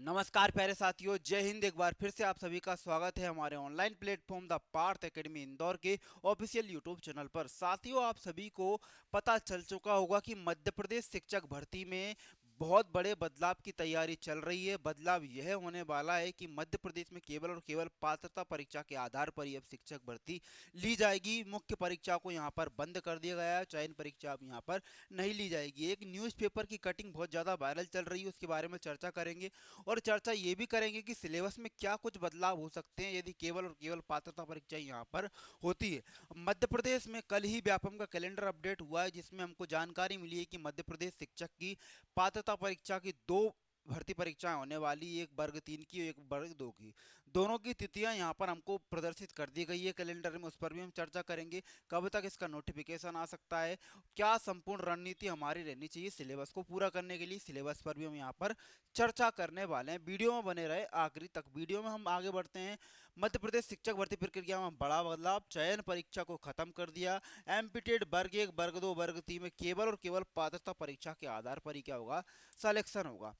नमस्कार प्यारे साथियों, जय हिंद। एक बार फिर से आप सभी का स्वागत है हमारे online platform the Partha academy Indore के ऑफिशियल यूट्यूब चैनल पर। साथियों, आप सभी को पता चल चुका होगा कि मध्य प्रदेश शिक्षक भर्ती में बहुत बड़े बदलाव की तैयारी चल रही है। बदलाव यह होने वाला है कि मध्य प्रदेश में केवल और केवल पात्रता परीक्षा के आधार पर ही अब शिक्षक भर्ती ली जाएगी। मुख्य परीक्षा को यहाँ पर बंद कर दिया गया है, चयन परीक्षा अब यहाँ पर नहीं ली जाएगी। एक न्यूज़पेपर की कटिंग बहुत ज़्यादा वायरल चल रही है, उसके बारे में चर्चा करेंगे और चर्चा ये भी करेंगे कि सिलेबस में क्या कुछ बदलाव हो सकते हैं यदि केवल और केवल पात्रता परीक्षा यहाँ पर होती है। मध्य प्रदेश में कल ही व्यापम का कैलेंडर अपडेट हुआ है, जिसमें हमको जानकारी मिली है कि मध्य प्रदेश शिक्षक की पात्रता परीक्षा की दो भर्ती परीक्षाएं होने वाली, एक वर्ग 3 की और एक वर्ग 2 की। दोनों की तिथियां यहाँ पर हमको प्रदर्शित कर दी गई है कैलेंडर में, उस पर भी हम चर्चा करेंगे। कब तक इसका नोटिफिकेशन आ सकता है, क्या संपूर्ण रणनीति हमारी रहनी चाहिए सिलेबस को पूरा करने के लिए, सिलेबस पर भी हम यहाँ पर चर्चा करने वाले हैं। वीडियो में बने रहे आखिरी तक। वीडियो में हम आगे बढ़ते हैं। मध्य प्रदेश शिक्षक भर्ती प्रक्रिया में बड़ा बदलाव, चयन परीक्षा को खत्म कर दिया। एमपीटेड वर्ग 1 वर्ग 2 वर्ग 3 में केवल और केवल पात्रता परीक्षा के आधार पर ही क्या होगा, सिलेक्शन होगा।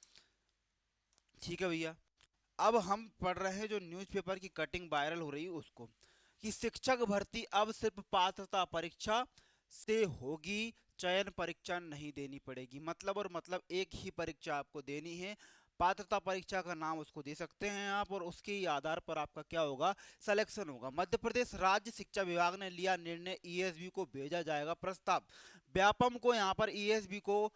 ठीक है भैया। अब हम पढ़ रहे हैं जो न्यूज़पेपर की कटिंग वायरल हो रही है उसको, कि शिक्षक भर्ती अब सिर्फ पात्रता परीक्षा से होगी, चयन परीक्षा नहीं देनी पड़ेगी। मतलब और मतलब एक ही परीक्षा आपको देनी है। पात्रता परीक्षा का नाम उसको दे सकते हैं आप, और उसके ही आधार पर आपका क्या होगा, सिलेक्शन होगा। मध्य प्रदेश राज्य शिक्षा विभाग ने लिया निर्णय, ईएसबी को भेजा जाएगा प्रस्ताव। व्यापम को यहाँ पर ईएसबी को,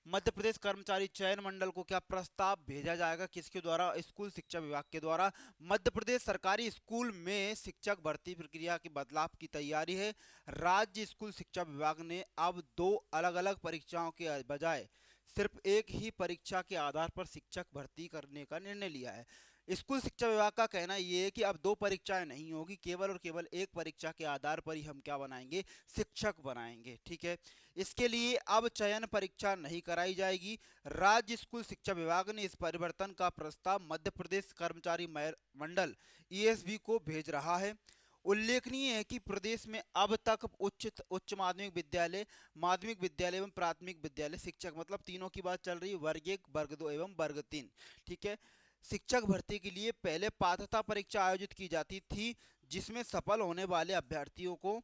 मध्य प्रदेश कर्मचारी चयन मंडल को क्या प्रस्ताव भेजा जाएगा, किसके द्वारा, स्कूल शिक्षा विभाग के द्वारा। मध्य प्रदेश सरकारी स्कूल में शिक्षक भर्ती प्रक्रिया के बदलाव की तैयारी है। राज्य स्कूल शिक्षा विभाग ने अब दो अलग अलग परीक्षाओं के बजाय सिर्फ एक ही परीक्षा के आधार पर शिक्षक भर्ती करने का निर्णय लिया है। स्कूल शिक्षा विभाग का कहना यह है कि अब दो परीक्षाएं नहीं होगी, केवल और केवल एक परीक्षा के आधार पर ही हम क्या बनाएंगे, शिक्षक बनाएंगे। ठीक है। इसके लिए अब चयन परीक्षा नहीं कराई जाएगी। राज्य स्कूल शिक्षा विभाग ने इस परिवर्तन का प्रस्ताव मध्य प्रदेश कर्मचारी मंडल ईएसबी को भेज रहा है। उल्लेखनीय है कि प्रदेश में अब तक उच्च माध्यमिक विद्यालय एवं प्राथमिक विद्यालय शिक्षक, मतलब तीनों की बात चल रही है, वर्ग 1 वर्ग 2 एवं वर्ग 3। ठीक है। शिक्षक भर्ती के लिए पहले पात्रता परीक्षा आयोजित की जाती थी, जिसमें सफल होने वाले अभ्यर्थियों को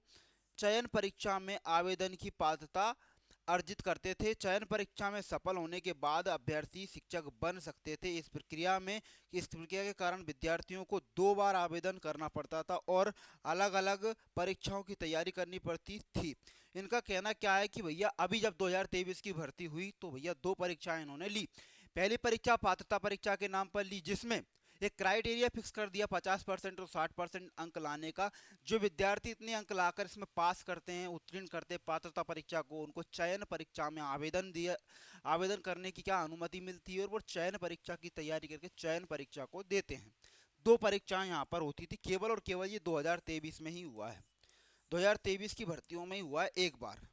चयन परीक्षा में आवेदन की पात्रता अर्जित करते थे। चयन परीक्षा में सफल होने के बाद अभ्यर्थी शिक्षक बन सकते थे। इस प्रक्रिया के कारण विद्यार्थियों को दो बार आवेदन करना पड़ता था और अलग अलग परीक्षाओं की तैयारी करनी पड़ती थी। इनका कहना क्या है कि भैया अभी जब 2023 की भर्ती हुई तो भैया दो परीक्षाएं इन्होंने ली। पहली परीक्षा पात्रता परीक्षा के नाम पर ली, जिसमें एक क्राइटेरिया फिक्स कर दिया 50% और 60% अंक लाने का। जो विद्यार्थी इतने अंक लाकर इसमें पास करते हैं, उत्तीर्ण करते हैं पात्रता परीक्षा को, उनको चयन परीक्षा में आवेदन करने की क्या अनुमति मिलती है, और वो चयन परीक्षा की तैयारी करके चयन परीक्षा को देते हैं। दो परीक्षाएं यहाँ पर होती थी, केवल और केवल ये 2023 में ही हुआ है। 2023 की भर्तियों में ही हुआ है एक बार।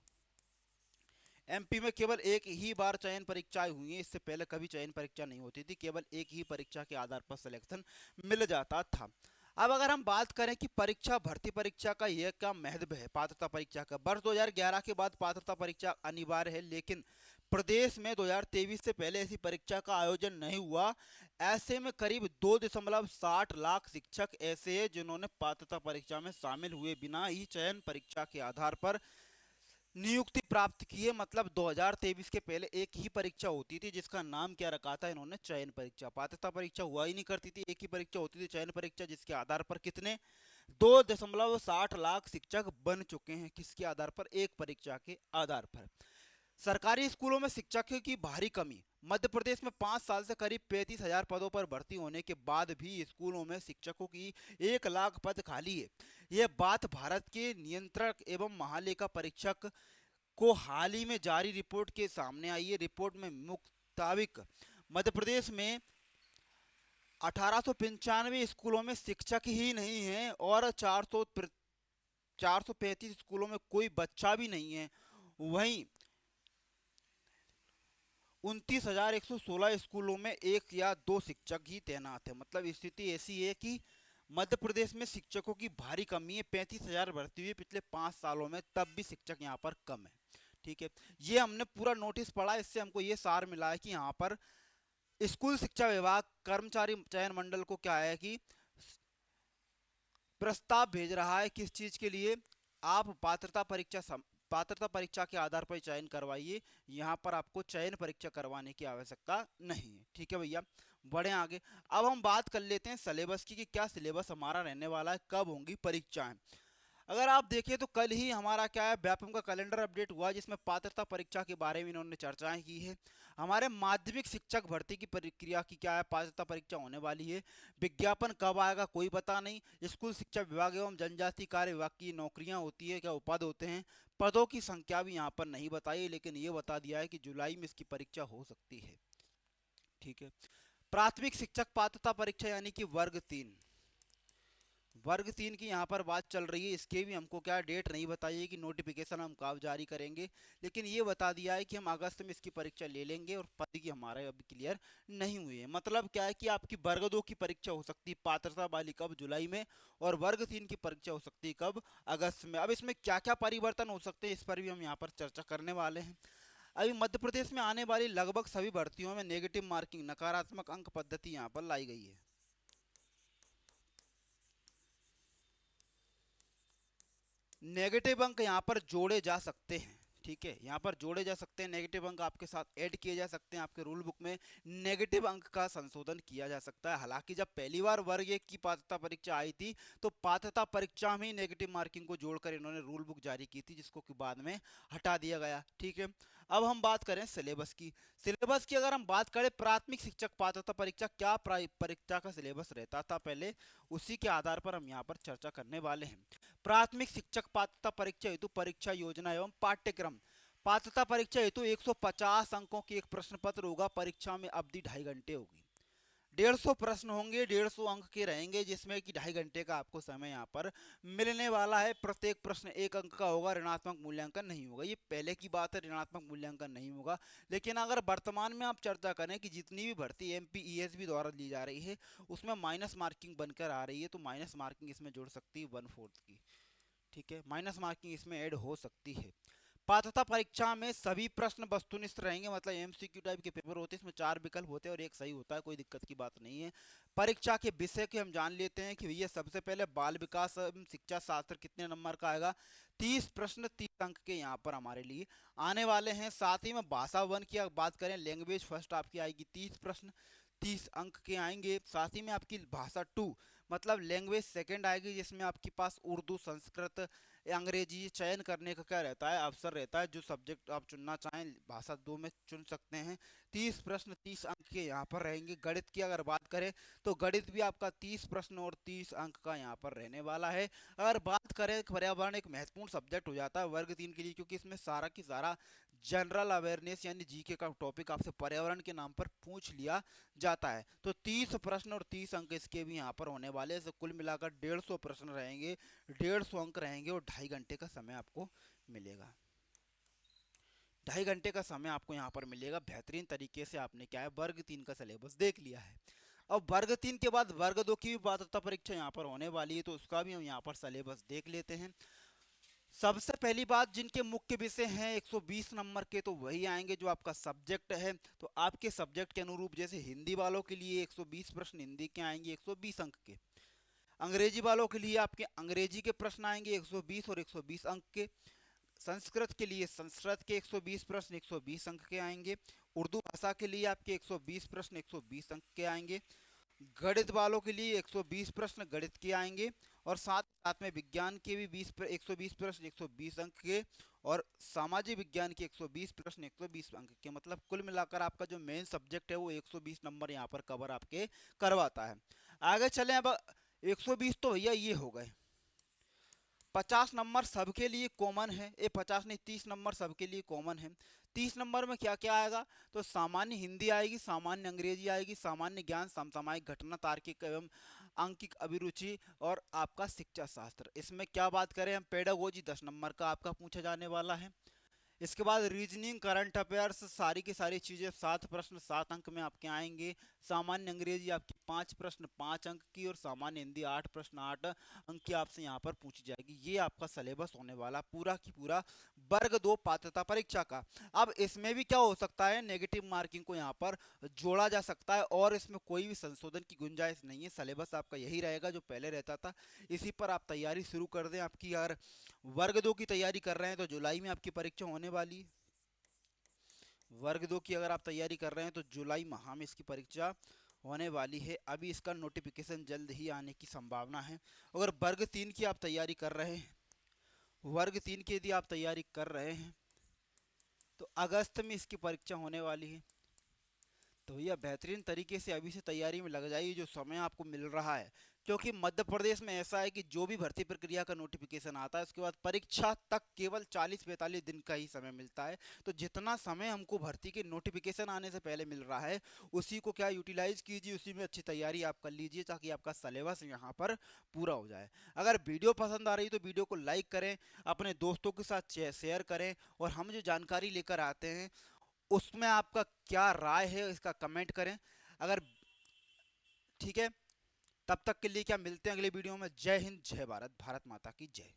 एमपी में केवल एक ही बार चयन परीक्षाएं हुई हैं, इससे पहले कभी चयन परीक्षा नहीं होती थी, केवल एक ही परीक्षा के आधार पर सिलेक्शन मिल जाता था। अब अगर हम बात करें कि परीक्षा भर्ती परीक्षा का यह क्या महत्व है, पात्रता परीक्षा का, वर्ष 2011 के बाद पात्रता परीक्षा अनिवार्य है, लेकिन प्रदेश में 2023 से पहले ऐसी परीक्षा का आयोजन नहीं हुआ। ऐसे में करीब 2.60 लाख शिक्षक ऐसे हैं जिन्होंने पात्रता परीक्षा में शामिल हुए बिना ही चयन परीक्षा के आधार पर नियुक्ति प्राप्त की है। मतलब 2023 के पहले एक ही परीक्षा होती थी, जिसका नाम क्या रखा था इन्होंने, चयन परीक्षा। पात्रता परीक्षा हुआ ही नहीं करती थी, एक ही परीक्षा होती थी, चयन परीक्षा, जिसके आधार पर कितने 2.60 लाख शिक्षक बन चुके हैं। किसके आधार पर, एक परीक्षा के आधार पर। सरकारी स्कूलों में शिक्षकों की भारी कमी, मध्य प्रदेश में 5 साल से करीब 35,000 पदों पर भर्ती होने के बाद भी स्कूलों में शिक्षकों की 1 लाख पद खाली है। यह बात भारत के नियंत्रक एवं महालेखा परीक्षक को हाल ही में जारी रिपोर्ट के सामने आई है। रिपोर्ट में मुताबिक मध्य प्रदेश में 1895 स्कूलों में शिक्षक ही नहीं है और 435 स्कूलों में कोई बच्चा भी नहीं है। वहीं 29,116 स्कूलों में एक या दो शिक्षक ही तैनात है। मतलब स्थिति ऐसी है कि मध्य प्रदेश में शिक्षकों की भारी कमी है। 35,000 भर्ती हुई पिछले 5 सालों में, तब भी शिक्षक यहाँ पर कम है। ठीक है। ये हमने पूरा नोटिस पढ़ा, इससे हमको ये सार मिला है कि यहाँ पर स्कूल शिक्षा विभाग कर्मचारी चयन मंडल को क्या है कि प्रस्ताव भेज रहा है किस चीज के लिए, आप पात्रता परीक्षा के आधार पर चयन करवाइए, यहाँ पर आपको चयन परीक्षा करवाने की आवश्यकता नहीं है। ठीक है भैया, बढ़े आगे। अब हम बात कर लेते हैं सिलेबस की कि क्या सिलेबस हमारा रहने वाला है, कब होंगी परीक्षाएं। अगर आप देखें तो कल ही हमारा क्या है व्यापम का कैलेंडर अपडेट हुआ, जिसमें पात्रता परीक्षा के बारे में इन्होंने चर्चाएं की है। हमारे माध्यमिक शिक्षक भर्ती की प्रक्रिया की क्या है, पात्रता परीक्षा होने वाली है। विज्ञापन कब आएगा कोई पता नहीं। स्कूल शिक्षा विभाग एवं जनजाति कार्य विभाग की नौकरियां होती है, क्या पद होते हैं, पदों की संख्या भी यहाँ पर नहीं बताई, लेकिन ये बता दिया है कि जुलाई में इसकी परीक्षा हो सकती है। ठीक है, प्राथमिक शिक्षक पात्रता परीक्षा यानी कि वर्ग 3 की यहाँ पर बात चल रही है। इसके भी हमको क्या डेट नहीं बताई है कि नोटिफिकेशन हम कब जारी करेंगे, लेकिन ये बता दिया है कि हम अगस्त में इसकी परीक्षा ले लेंगे और पद की हमारे अभी क्लियर नहीं हुई है। मतलब क्या है कि आपकी वर्ग 2 की परीक्षा हो सकती है पात्रता वाली कब, जुलाई में, और वर्ग 3 की परीक्षा हो सकती है कब, अगस्त में। अब इसमें क्या क्या परिवर्तन हो सकते हैं इस पर भी हम यहाँ पर चर्चा करने वाले हैं। अभी मध्य प्रदेश में आने वाली लगभग सभी भर्तियों में नेगेटिव मार्किंग नकारात्मक अंक पद्धति यहाँ पर लाई गई है। नेगेटिव अंक यहाँ पर जोड़े जा सकते हैं। ठीक है, यहाँ पर जोड़े जा सकते हैं नेगेटिव अंक, आपके साथ ऐड किए जा सकते हैं। आपके रूल बुक में नेगेटिव अंक का संशोधन किया जा सकता है। हालांकि जब पहली बार वर्ग 1 की पात्रता परीक्षा आई थी तो पात्रता परीक्षा में ही नेगेटिव मार्किंग को जोड़कर इन्होंने रूल बुक जारी की थी, जिसको कि बाद में हटा दिया गया। ठीक है, अब हम बात करें सिलेबस की अगर हम बात करें प्राथमिक शिक्षक पात्रता परीक्षा क्या परीक्षा का सिलेबस रहता था पहले, उसी के आधार पर हम यहाँ पर चर्चा करने वाले हैं। प्राथमिक शिक्षक पात्रता परीक्षा हेतु परीक्षा योजना एवं पाठ्यक्रम। पात्रता परीक्षा हेतु 150 अंकों की एक प्रश्न पत्र होगा। परीक्षा में अवधि 2.5 घंटे होगी। 150 प्रश्न होंगे, 150 अंक के रहेंगे, जिसमें कि 2.5 घंटे का आपको समय यहाँ पर मिलने वाला है। प्रत्येक प्रश्न 1 अंक का होगा, ऋणात्मक मूल्यांकन नहीं होगा। ये पहले की बात है, ऋणात्मक मूल्यांकन नहीं होगा। लेकिन अगर वर्तमान में आप चर्चा करें कि जितनी भी भर्ती MPESB द्वारा ली जा रही है उसमें माइनस मार्किंग बनकर आ रही है, तो माइनस मार्किंग इसमें जुड़ सकती है 1/4 की। ठीक है, माइनस मार्किंग इसमें ऐड हो सकती है। पात्रता परीक्षा में सभी प्रश्न वस्तुनिष्ठ रहेंगे, मतलब MCQ टाइप के पेपर होते हैं। इसमें 4 विकल्प होते हैं और एक सही होता है, कोई दिक्कत की बात नहीं है। परीक्षा के विषय के हम जान लेते हैं कि भैया सबसे पहले बाल विकास शिक्षा शास्त्र कितने नंबर का आएगा। 30 प्रश्न 30 अंक के यहाँ पर हमारे लिए आने वाले हैं। साथ ही में भाषा 1 की बात करें, लैंग्वेज फर्स्ट आपकी आएगी 30 प्रश्न 30 अंक के आएंगे। साथ ही में आपकी भाषा 2 मतलब लैंग्वेज सेकंड आएगी, जिसमें आपके पास उर्दू संस्कृत अंग्रेजी चयन करने का क्या रहता है, अवसर रहता है। जो सब्जेक्ट आप चुनना चाहें भाषा 2 में चुन सकते हैं। 30 प्रश्न 30 अंक के यहाँ पर रहेंगे। गणित की अगर बात करें तो गणित भी आपका 30 प्रश्न और 30 अंक का यहाँ पर रहने वाला है। अगर बात करें, पर्यावरण एक महत्वपूर्ण सब्जेक्ट हो जाता है वर्ग 3 के लिए, क्योंकि इसमें सारा की सारा जनरल अवेयरनेस यानी जीके का टॉपिक आपसे पर्यावरण के नाम पर पूछ लिया जाता है। तो 30 प्रश्न और 30 अंक इसके भी यहाँ पर होने वाले हैं। कुल मिलाकर 150 प्रश्न रहेंगे, 150 अंक रहेंगे और 2.5 घंटे का समय आपको मिलेगा। 2.5 घंटे का समय आपको यहाँ पर मिलेगा। बेहतरीन तरीके से आपने क्या है वर्ग 3 का सिलेबस देख लिया है। अब वर्ग 3 के बाद वर्ग 2 की भी पात्रता परीक्षा यहाँ पर होने वाली है, तो उसका भी हम यहाँ पर सिलेबस देख लेते हैं। सबसे पहली बात, जिनके मुख्य विषय हैं 120 नंबर के, तो वही आएंगे जो आपका सब्जेक्ट है। तो आपके सब्जेक्ट के अनुरूप, जैसे हिंदी वालों के लिए 120 प्रश्न हिंदी के आएंगे 120 अंक के। अंग्रेजी वालों के लिए आपके अंग्रेजी के प्रश्न आएंगे 120 और 120 अंक के। संस्कृत के लिए संस्कृत के 120 प्रश्न 120 अंक के आएंगे। उर्दू भाषा के लिए आपके 120 प्रश्न 120 अंक के आएंगे। गणित वालों के लिए 120 प्रश्न गणित के आएंगे। और साथ साथ में विज्ञान के भी 120 प्रश्न 120 अंक के। और सामाजिक विज्ञान के 120 प्रश्न 120 अंक के। मतलब कुल मिलाकर आपका जो मेन सब्जेक्ट है वो 120 नंबर यहाँ पर कवर आपके करवाता है। आगे चलें। अब 120 तो भैया ये हो गए। 50 नंबर सबके लिए कॉमन है, ये 50 नहीं 30 नंबर सबके लिए कॉमन है। 30 नंबर में क्या क्या आएगा, तो सामान्य हिंदी आएगी, सामान्य अंग्रेजी आएगी, सामान्य ज्ञान, समसामयिक घटना, तार्किक एवं अंकिक अभिरुचि और आपका शिक्षा शास्त्र। इसमें क्या बात करें हम, पेडागोजी 10 नंबर का आपका पूछा जाने वाला है। इसके बाद रीजनिंग करंट अफेयर्स सारी की सारी चीज़ें 7 प्रश्न 7 अंक में आपके आएंगे। सामान्य अंग्रेजी आपकी 5 प्रश्न 5 अंक की और सामान्य हिंदी 8 प्रश्न 8 अंक की आपसे यहाँ पर पूछी जाएगी। ये आपका सिलेबस होने वाला पूरा की पूरा वर्ग 2 पात्रता परीक्षा का। अब इसमें भी क्या हो सकता है, नेगेटिव मार्किंग को यहाँ पर जोड़ा जा सकता है और इसमें कोई भी संशोधन की गुंजाइश नहीं है। सिलेबस आपका यही रहेगा जो पहले रहता था, इसी पर आप तैयारी शुरू कर दें। आपकी अगर वर्ग 2 की तैयारी कर रहे हैं तो जुलाई में आपकी परीक्षा होने वाली है। वर्ग 2 की अगर आप तैयारी कर रहे हैं तो जुलाई माह में इसकी परीक्षा होने वाली है। अभी इसका नोटिफिकेशन जल्द ही आने की संभावना है। अगर वर्ग 3 की आप तैयारी कर रहे हैं, वर्ग 3 की यदि आप तैयारी कर रहे हैं तो अगस्त में इसकी परीक्षा होने वाली है। तो भैया बेहतरीन तरीके से अभी से तैयारी में लग जाइए, जो समय आपको मिल रहा है। क्योंकि मध्य प्रदेश में ऐसा है कि जो भी भर्ती प्रक्रिया का नोटिफिकेशन आता है उसके बाद परीक्षा तक केवल 40-45 दिन का ही समय मिलता है। तो जितना समय हमको भर्ती के नोटिफिकेशन आने से पहले मिल रहा है उसी को क्या यूटिलाइज कीजिए, उसी में अच्छी तैयारी आप कर लीजिए ताकि आपका सिलेबस यहाँ पर पूरा हो जाए। अगर वीडियो पसंद आ रही तो वीडियो को लाइक करें, अपने दोस्तों के साथ शेयर करें, और हम जो जानकारी लेकर आते हैं उसमें आपका क्या राय है इसका कमेंट करें। अगर ठीक है, तब तक के लिए क्या, मिलते हैं अगले वीडियो में। जय हिंद, जय भारत, भारत माता की जय।